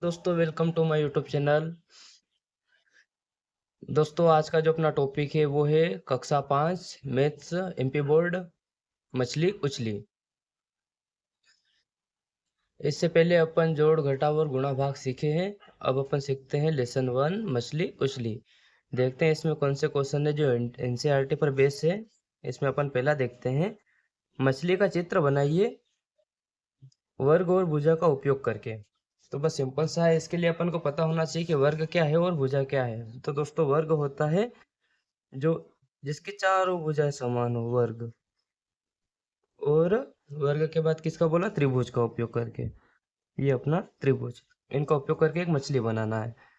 दोस्तों welcome to my YouTube channel. दोस्तों आज का जो अपना टॉपिक है वो है कक्षा 5 मैथ्स एमपी बोर्ड मछली उछली। इससे पहले अपन जोड़ घटाव और गुणा भाग सीखे हैं। अब अपन सीखते हैं लेसन 1 मछली उछली। देखते हैं इसमें कौन से क्वेश्चन है जो एनसीईआरटी पर बेस है। इसमें अपन पहला देखते हैं, मछली का चित्र बनाइए वर्ग और भुजा का उपयोग करके। तो बस सिंपल सा है, इसके लिए अपन को पता होना चाहिए कि वर्ग क्या है और भुजा क्या है। तो दोस्तों वर्ग होता है जो जिसकी चारों भुजाएं समान हो, वर्ग। और वर्ग के बाद किसका बोला, त्रिभुज का उपयोग करके। ये अपना त्रिभुज, इनका उपयोग करके एक मछली बनाना है।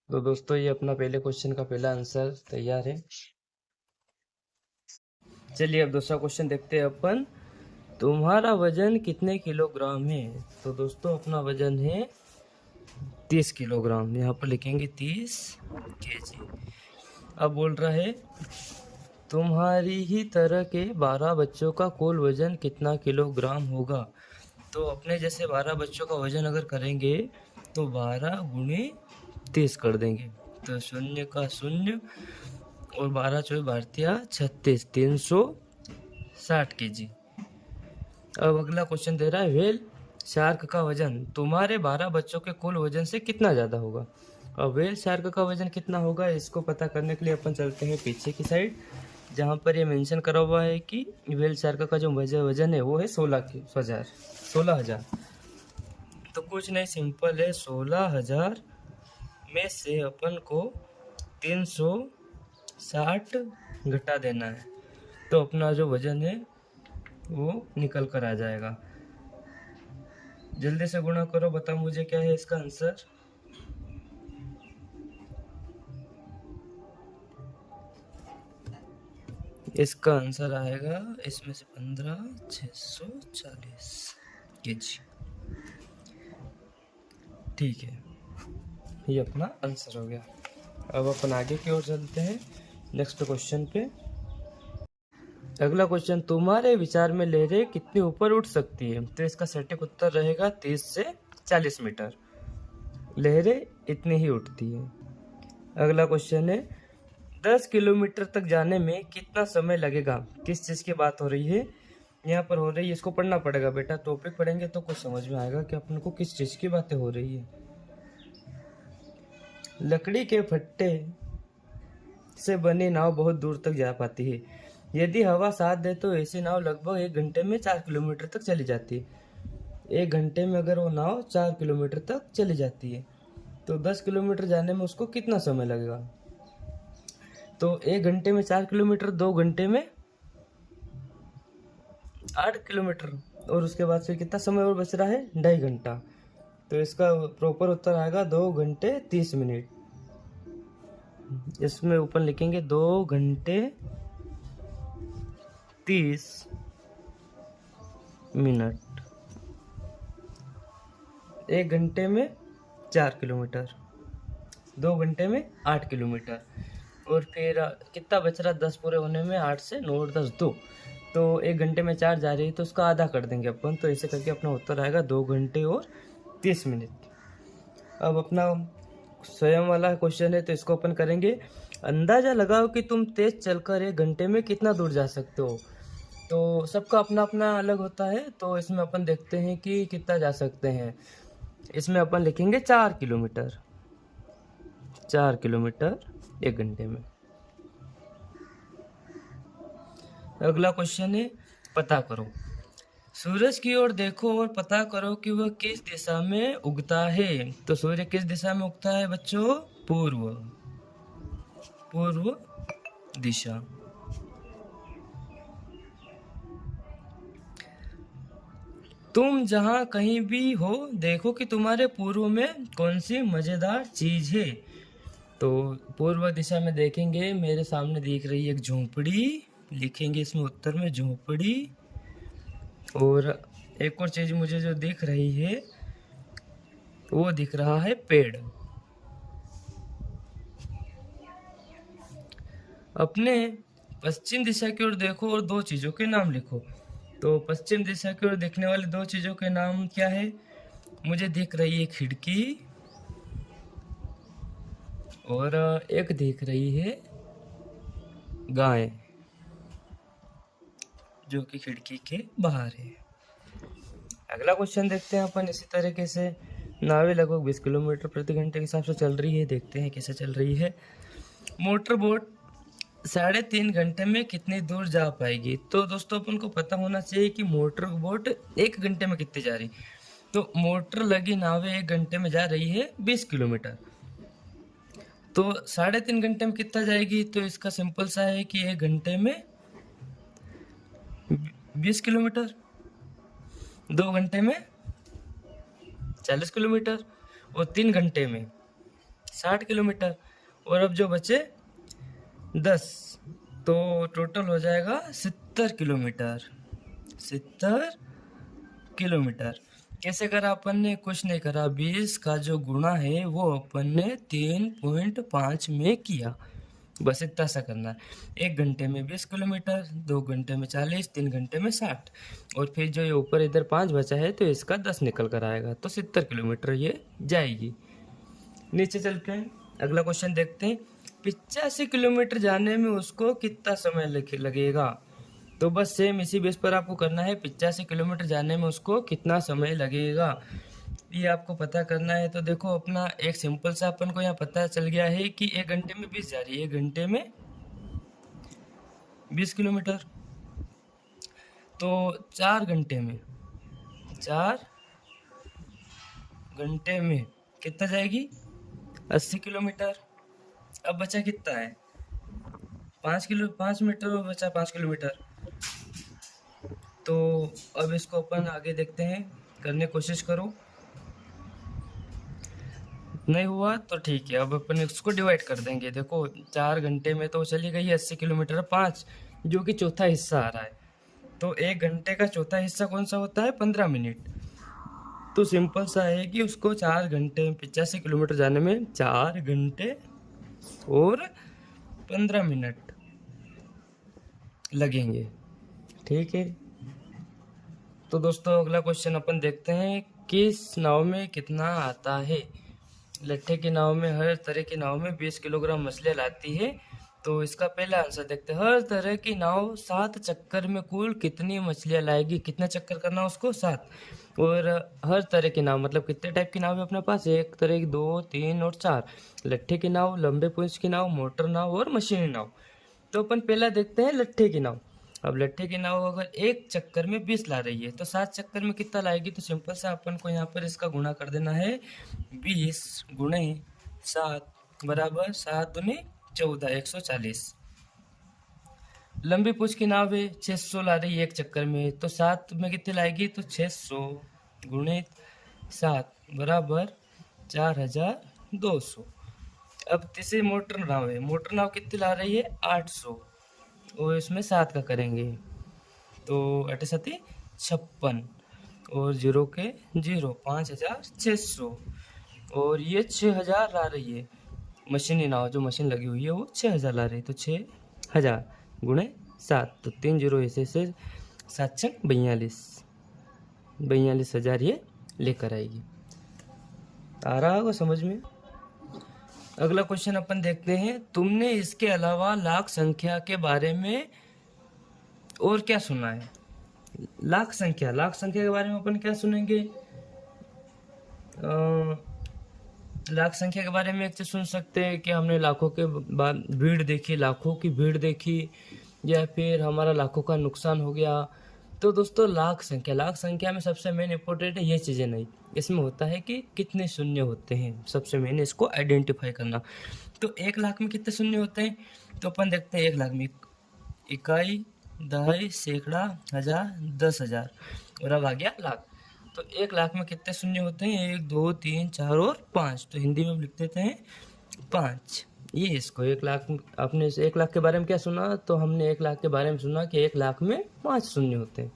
तो दोस्तों ये अपना पहले क्वेश्चन का पहला आंसर तैयार है। चलिए अब दूसरा क्वेश्चन देखते हैं अपन, तुम्हारा वजन कितने किलोग्राम है। तो दोस्तों अपना वजन है 30 किलोग्राम। यहाँ पर लिखेंगे 30 केजी। अब बोल रहा है तुम्हारी ही तरह के 12 बच्चों का कुल वजन कितना किलोग्राम होगा। तो अपने जैसे 12 बच्चों का वजन अगर करेंगे तो 12 गुणे 30 कर देंगे, तो शून्य का शून्य और 12 चौबीस भारतीय 36, 360 केजी। अब अगला क्वेश्चन दे रहा है, व्हेल शार्क का वजन तुम्हारे 12 बच्चों के कुल वजन से कितना ज़्यादा होगा। अब व्हेल शार्क का वजन कितना होगा इसको पता करने के लिए अपन चलते हैं पीछे की साइड, जहाँ पर ये मेंशन करा हुआ है कि व्हेल शार्क का जो वजन है वो है 16,000। तो कुछ नहीं, सिंपल है, 16,000 में से अपन को 360 घटा देना है, तो अपना जो वजन है वो निकल कर आ जाएगा। जल्दी से गुणा करो, बताओ मुझे क्या है इसका आंसर। इसका आंसर आएगा इसमें से 15 640 केजी। ठीक है, ये अपना आंसर हो गया। अब अपन आगे की ओर चलते हैं नेक्स्ट क्वेश्चन पे। अगला क्वेश्चन, तुम्हारे विचार में लहरें कितनी ऊपर उठ सकती है। तो इसका सटीक उत्तर रहेगा 30 से 40 मीटर। लहरें इतनी ही उठती है। अगला क्वेश्चन है, 10 किलोमीटर तक जाने में कितना समय लगेगा। किस चीज़ की बात हो रही है यहाँ पर हो रही है, इसको पढ़ना पड़ेगा बेटा। टॉपिक पढ़ेंगे तो कुछ समझ में आएगा कि अपन को किस चीज़ की बातें हो रही है। लकड़ी के फट्टे से बनी नाव बहुत दूर तक जा पाती है। यदि हवा साथ दे तो ऐसी नाव लगभग 1 घंटे में 4 किलोमीटर तक चली जाती है। 1 घंटे में अगर वो नाव 4 किलोमीटर तक चली जाती है तो 10 किलोमीटर जाने में उसको कितना समय लगेगा। तो 1 घंटे में 4 किलोमीटर, 2 घंटे में 8 किलोमीटर, और उसके बाद फिर कितना समय और बच रहा है, 2.5 घंटा। तो इसका प्रॉपर उत्तर आएगा 2 घंटे 30 मिनट। इसमें ऊपर लिखेंगे 2 घंटे 30 मिनट। 1 घंटे में 4 किलोमीटर, 2 घंटे में 8 किलोमीटर, और फिर कितना बच रहा 10 पूरे होने में, 8 से 9 और 10 2। तो 1 घंटे में 4 जा रही है तो उसका आधा कर देंगे अपन, तो ऐसे करके अपना उत्तर आएगा 2 घंटे और 30 मिनट। अब अपना स्वयं वाला क्वेश्चन है तो इसको अपन करेंगे, अंदाजा लगाओ कि तुम तेज चलकर 1 घंटे में कितना दूर जा सकते हो। तो सबका अपना अपना अलग होता है, तो इसमें अपन देखते हैं कि कितना जा सकते हैं। इसमें अपन लिखेंगे 4 किलोमीटर, 4 किलोमीटर 1 घंटे में। अगला क्वेश्चन है, पता करो, सूरज की ओर देखो और पता करो कि वह किस दिशा में उगता है। तो सूर्य किस दिशा में उगता है बच्चों, पूर्व, पूर्व दिशा। तुम जहां कहीं भी हो देखो कि तुम्हारे पूर्व में कौन सी मजेदार चीज है। तो पूर्व दिशा में देखेंगे, मेरे सामने दिख रही है एक झोंपड़ी, लिखेंगे इसमें उत्तर में झोंपड़ी। और एक और चीज मुझे जो दिख रही है वो दिख रहा है पेड़। अपने पश्चिम दिशा की ओर देखो और दो चीज़ों के नाम लिखो। तो पश्चिम दिशा की ओर देखने वाली दो चीज़ों के नाम क्या है? मुझे दिख रही है खिड़की और एक दिख रही है गाय, जो कि खिड़की के बाहर है। अगला क्वेश्चन देखते हैं अपन इसी तरीके से। नावें लगभग 20 किलोमीटर प्रति घंटे के हिसाब से चल रही है। देखते हैं कैसे चल रही है। मोटर बोट 3.5 घंटे में कितनी दूर जा पाएगी? तो दोस्तों अपन को पता होना चाहिए कि मोटर बोट 1 घंटे में कितनी जा रही। तो मोटर लगी नावें 1 घंटे में जा रही है 20 किलोमीटर। तो 3.5 घंटे में कितना जाएगी? तो इसका सिंपल सा है कि 1 घंटे में 20 किलोमीटर, 2 घंटे में 40 किलोमीटर और 3 घंटे में 60 किलोमीटर। और अब जो बचे 10, तो टोटल हो जाएगा 70 किलोमीटर। 70 किलोमीटर कैसे करा अपन ने? कुछ नहीं करा। 20 का जो गुणा है वो अपन ने 3.5 में किया। बस इतना सा करना है। 1 घंटे में 20 किलोमीटर, 2 घंटे में 40, 3 घंटे में 60 और फिर जो ये ऊपर इधर 5 बचा है तो इसका 10 निकल कर आएगा। तो 70 किलोमीटर ये जाएगी। नीचे चलते हैं, अगला क्वेश्चन देखते हैं। 85 किलोमीटर जाने में उसको कितना समय लगेगा? तो बस सेम इसी बेस पर आपको करना है। 85 किलोमीटर जाने में उसको कितना समय लगेगा ये आपको पता करना है। तो देखो अपना एक सिंपल सा अपन को यहाँ पता चल गया है कि 1 घंटे में 20 जा रही है। 1 घंटे में 20 किलोमीटर। तो 4 घंटे में कितना जाएगी? 80 किलोमीटर। अब बचा कितना है? 5 मीटर और बचा 5 किलोमीटर। तो अब इसको अपन आगे देखते हैं, करने की कोशिश करो। नहीं हुआ तो ठीक है, अब अपन इसको डिवाइड कर देंगे। देखो 4 घंटे में तो चली गई 80 किलोमीटर, 5 जो कि चौथा हिस्सा आ रहा है। तो 1 घंटे का चौथा हिस्सा कौन सा होता है? 15 मिनट। तो सिंपल सा है कि उसको 4 घंटे में 85 किलोमीटर जाने में 4 घंटे और 15 मिनट लगेंगे। ठीक है, तो दोस्तों अगला क्वेश्चन अपन देखते हैं। किस नाव में कितना आता है? लट्ठे की नाव में, हर तरह की नाव में 20 किलोग्राम मछलियाँ लाती है। तो इसका पहला आंसर देखते हैं। हर तरह की नाव 7 चक्कर में कुल कितनी मछलियाँ लाएगी? कितना चक्कर करना उसको? 7। और हर तरह की नाव मतलब कितने टाइप की नाव है अपने पास? 1 तरह की, 2, 3 और 4। लट्ठे की नाव, लंबे पूंछ की नाव, मोटर नाव और मशीनी नाव। तो अपन पहला देखते हैं लट्ठे की नाव। अब लट्ठे की नाव अगर 1 चक्कर में 20 ला रही है तो 7 चक्कर में कितना लाएगी? तो सिंपल सा अपन को यहाँ पर इसका गुणा कर देना है। 20 गुणे 7 बराबर 7 दूनी 14, 140। लंबी पूंछ की नाव है, 600 ला रही है 1 चक्कर में, तो 7 में कितनी लाएगी? तो 600 गुणे 7 बराबर 4200। अब तीसरी मोटर नाव है। मोटर नाव कितनी ला रही है? 800 और इसमें 7 का करेंगे तो 8 7 56 और 0 के 0, 5600 और ये 6000 ला रही है। मशीनी नाव जो मशीन लगी हुई है वो 6000 ला रही है। तो 6000 गुणे 7, तो 3 0 ऐसे 7 42,000 ये लेकर आएगी। आ रहा होगा समझ में? अगला क्वेश्चन अपन देखते हैं। तुमने इसके अलावा लाख संख्या के बारे में और क्या सुना है? लाख संख्या के बारे में अपन क्या सुनेंगे? लाख संख्या के बारे में एक तो सुन सकते हैं कि हमने लाखों के भीड़ देखी, लाखों की भीड़ देखी, या फिर हमारा लाखों का नुकसान हो गया। तो दोस्तों लाख संख्या में सबसे मेन इंपॉर्टेंट है ये चीज़ें नहीं। इसमें होता है कि कितने शून्य होते हैं, सबसे मेन इसको आइडेंटिफाई करना। तो 1 लाख में कितने शून्य होते हैं? तो अपन देखते हैं 1 लाख में इकाई, दहाई, सैकड़ा, हजार, 10,000 और अब आ गया लाख। तो 1 लाख में कितने शून्य होते हैं? 1 2 3 4 और 5। तो हिंदी में लिख देते हैं 5। ये इसको 1 लाख। आपने 1 लाख के बारे में क्या सुना? तो हमने 1 लाख के बारे में सुना कि 1 लाख में 5 शून्य होते हैं।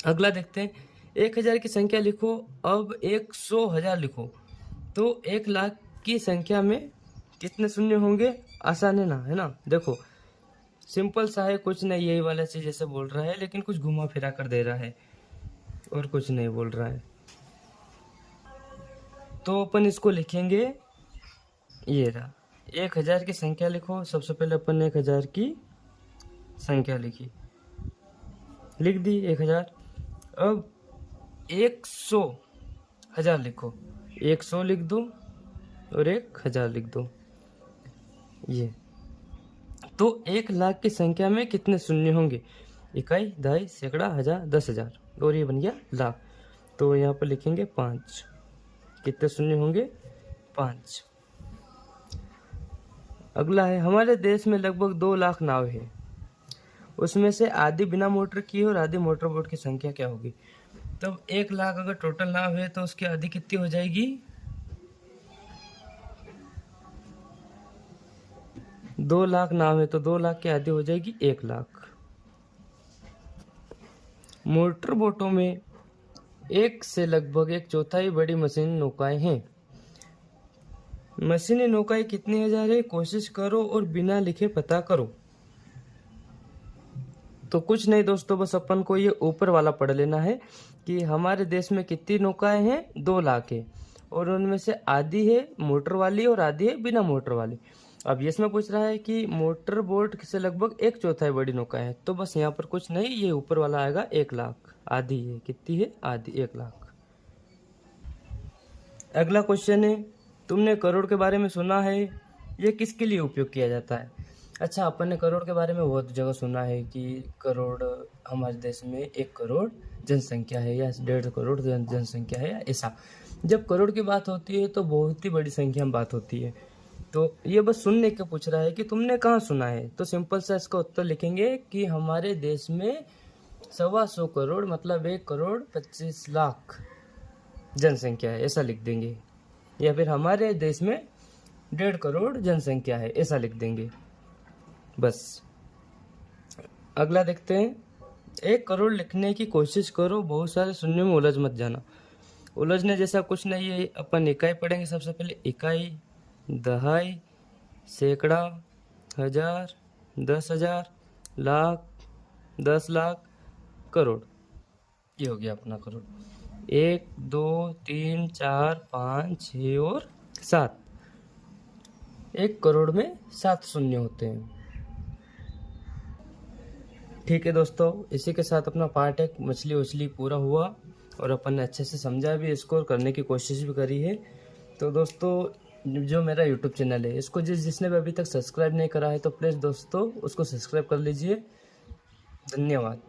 अगला देखते हैं। 1000 की संख्या लिखो, अब 100,000 लिखो। तो 1 लाख की संख्या में कितने शून्य होंगे, आसान है ना, है ना। देखो सिंपल सा है, कुछ नहीं, यही वाला चीज जैसे बोल रहा है, लेकिन कुछ घुमा फिरा कर दे रहा है और कुछ नहीं बोल रहा है। तो अपन इसको लिखेंगे, ये रहा 1000 की संख्या लिखो। सबसे पहले अपन ने 1000 की संख्या लिखी, लिख दी 1000। अब 100,000 लिखो, 100 लिख दो और 1000 लिख दो। ये तो 1,00,000 की संख्या में कितने शून्य होंगे, इकाई, दहाई, सैकड़ा, हजार, 10,000 और ये बन गया लाख। तो यहाँ पर लिखेंगे 5। कितने शून्य होंगे, 5। अगला है, हमारे देश में लगभग 2 लाख नाव है, उसमें से आधी बिना मोटर की और आधी मोटर बोट की संख्या क्या होगी। तब 1 लाख अगर टोटल नाव है तो उसकी आधी कितनी हो जाएगी, 2 लाख नाव है तो 2 लाख की आधी हो जाएगी 1 लाख। मोटर बोटों में 1 से लगभग 1/4 बड़ी मशीन नौकाएं हैं। मशीनी नौकाएं कितनी हजार है, कोशिश करो और बिना लिखे पता करो। तो कुछ नहीं दोस्तों, बस अपन को ये ऊपर वाला पढ़ लेना है कि हमारे देश में कितनी नौकाएं हैं, 2 लाख है, और उनमें से आधी है मोटर वाली और आधी है बिना मोटर वाली। अब इसमें पूछ रहा है कि मोटर बोट से लगभग 1/4 बड़ी नौकाएं है, तो बस यहाँ पर कुछ नहीं, ये ऊपर वाला आएगा 1 लाख। आधी है, कितनी है, आधी, 1 लाख। अगला क्वेश्चन है, तुमने करोड़ के बारे में सुना है, ये किसके लिए उपयोग किया जाता है। अच्छा, अपन ने करोड़ के बारे में बहुत जगह सुना है कि करोड़, हमारे देश में 1 करोड़ जनसंख्या है या 1.5 करोड़ जनसंख्या है, या ऐसा जब करोड़ की बात होती है तो बहुत ही बड़ी संख्या में बात होती है। तो ये बस सुनने के पूछ रहा है कि तुमने कहाँ सुना है, तो सिंपल सा इसका उत्तर लिखेंगे कि हमारे देश में 125 करोड़ मतलब 1,25,00,000 जनसंख्या है, ऐसा लिख देंगे। या फिर हमारे देश में 1.5 करोड़ जनसंख्या है, ऐसा लिख देंगे बस। अगला देखते हैं, 1 करोड़ लिखने की कोशिश करो, बहुत सारे शून्य में उलझ मत जाना। उलझने जैसा कुछ नहीं है, अपन इकाई पढ़ेंगे। सबसे पहले इकाई, दहाई, सैकड़ा, हजार, 10,000, लाख, 10 लाख, करोड़। ये हो गया अपना करोड़। 1 2 3 4 5 6 और 7। 1 करोड़ में 7 शून्य होते हैं। ठीक है दोस्तों, इसी के साथ अपना पार्ट 1 मछली उछली पूरा हुआ और अपन ने अच्छे से समझा भी इसको और करने की कोशिश भी करी है। तो दोस्तों, जो मेरा यूट्यूब चैनल है, इसको जिसने भी अभी तक सब्सक्राइब नहीं करा है तो प्लीज़ दोस्तों उसको सब्सक्राइब कर लीजिए। धन्यवाद।